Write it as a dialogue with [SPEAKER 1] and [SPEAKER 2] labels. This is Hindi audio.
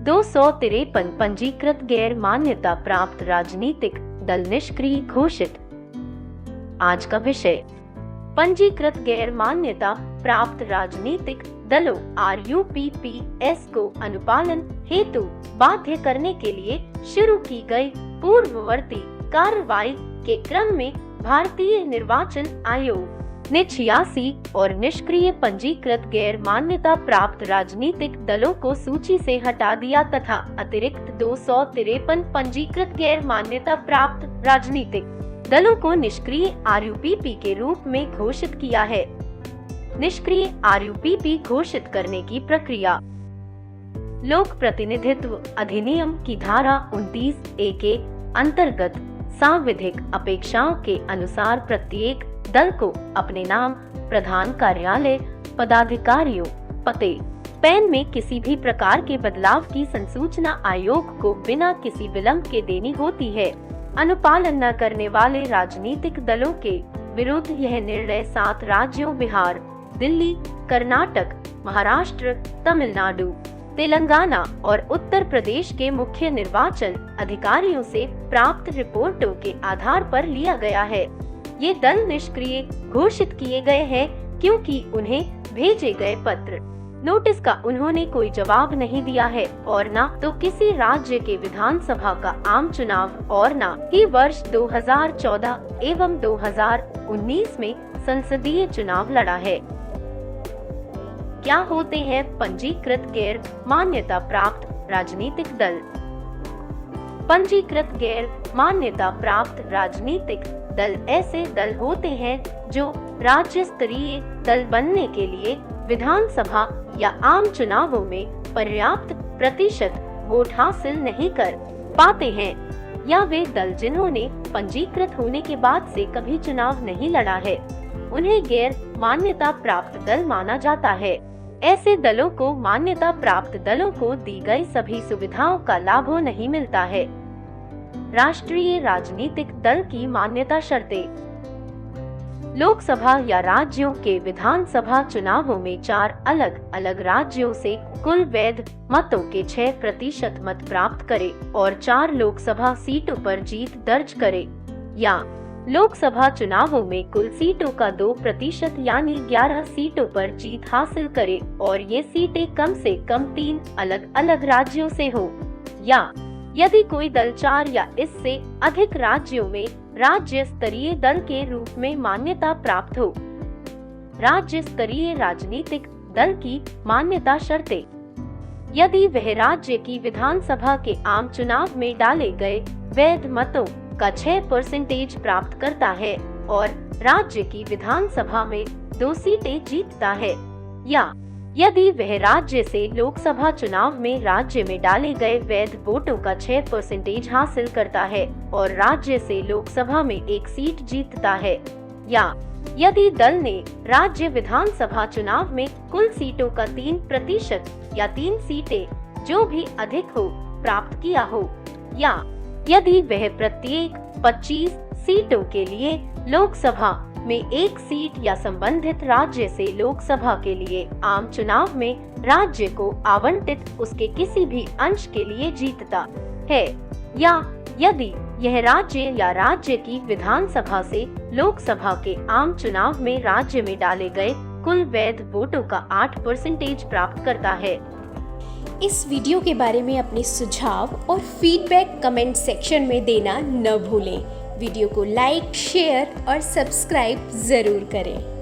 [SPEAKER 1] 253 पंजीकृत गैर मान्यता प्राप्त राजनीतिक दल निष्क्रिय घोषित। आज का विषय, पंजीकृत गैर मान्यता प्राप्त राजनीतिक दलों RUPPS को अनुपालन हेतु बाध्य करने के लिए शुरू की गई पूर्ववर्ती कार्रवाई के क्रम में भारतीय निर्वाचन आयोग ने 86 और निष्क्रिय पंजीकृत गैर मान्यता प्राप्त राजनीतिक दलों को सूची से हटा दिया तथा अतिरिक्त 253 पंजीकृत गैर मान्यता प्राप्त राजनीतिक दलों को निष्क्रिय RUPP के रूप में घोषित किया है। निष्क्रिय RUPP घोषित करने की प्रक्रिया। लोक प्रतिनिधित्व अधिनियम की धारा 29A के अंतर्गत सांविधिक अपेक्षाओं के अनुसार प्रत्येक दल को अपने नाम, प्रधान कार्यालय, पदाधिकारियों, पते, पैन में किसी भी प्रकार के बदलाव की संसूचना आयोग को बिना किसी विलंब के देनी होती है। अनुपालन न करने वाले राजनीतिक दलों के विरुद्ध यह निर्णय 7 राज्यों बिहार, दिल्ली, कर्नाटक, महाराष्ट्र, तमिलनाडु, तेलंगाना और उत्तर प्रदेश के मुख्य निर्वाचन अधिकारियों से प्राप्त रिपोर्टों के आधार पर लिया गया है। ये दल निष्क्रिय घोषित किए गए हैं क्योंकि उन्हें भेजे गए पत्र नोटिस का उन्होंने कोई जवाब नहीं दिया है और न तो किसी राज्य के विधानसभा का आम चुनाव और न ही वर्ष 2014 एवं 2019 में संसदीय चुनाव लड़ा है। क्या होते हैं पंजीकृत गैर मान्यता प्राप्त राजनीतिक दल? पंजीकृत गैर मान्यता प्राप्त राजनीतिक दल ऐसे दल होते हैं जो राज्य स्तरीय दल बनने के लिए विधानसभा या आम चुनावों में पर्याप्त प्रतिशत वोट हासिल नहीं कर पाते हैं, या वे दल जिन्होंने पंजीकृत होने के बाद से कभी चुनाव नहीं लड़ा है, उन्हें गैर मान्यता प्राप्त दल माना जाता है। ऐसे दलों को मान्यता प्राप्त दलों को दी गई सभी सुविधाओं का लाभ नहीं मिलता है। राष्ट्रीय राजनीतिक दल की मान्यता शर्तें। लोकसभा या राज्यों के विधानसभा चुनावों में 4 अलग अलग राज्यों से कुल वैध मतों के 6% मत प्राप्त करे और 4 लोकसभा सीटों पर जीत दर्ज करे, या लोकसभा चुनावों में कुल सीटों का 2% यानी 11 सीटों पर जीत हासिल करे और ये सीटें कम से कम 3 अलग अलग राज्यों से हो, या यदि कोई दल 4 या इससे अधिक राज्यों में राज्य स्तरीय दल के रूप में मान्यता प्राप्त हो। राज्य स्तरीय राजनीतिक दल की मान्यता शर्तें। यदि वह राज्य की विधानसभा के आम चुनाव में डाले गए वैध मतों का 6% प्राप्त करता है और राज्य की विधानसभा में 2 सीटें जीतता है, या यदि वह राज्य से लोकसभा चुनाव में राज्य में डाले गए वैध वोटों का 6% हासिल करता है और राज्य से लोकसभा में 1 सीट जीतता है, या यदि दल ने राज्य विधानसभा चुनाव में कुल सीटों का 3% या 3 सीटें जो भी अधिक हो प्राप्त किया हो, या यदि वह प्रत्येक 25 सीटों के लिए लोकसभा में 1 सीट या संबंधित राज्य से लोकसभा के लिए आम चुनाव में राज्य को आवंटित उसके किसी भी अंश के लिए जीतता है, या यदि यह राज्य या राज्य की विधानसभा से लोकसभा के आम चुनाव में राज्य में डाले गए कुल वैध वोटों का 8% प्राप्त करता है।
[SPEAKER 2] इस वीडियो के बारे में अपने सुझाव और फीडबैक कमेंट सेक्शन में देना न भूलें। वीडियो को लाइक, शेयर और सब्सक्राइब जरूर करें।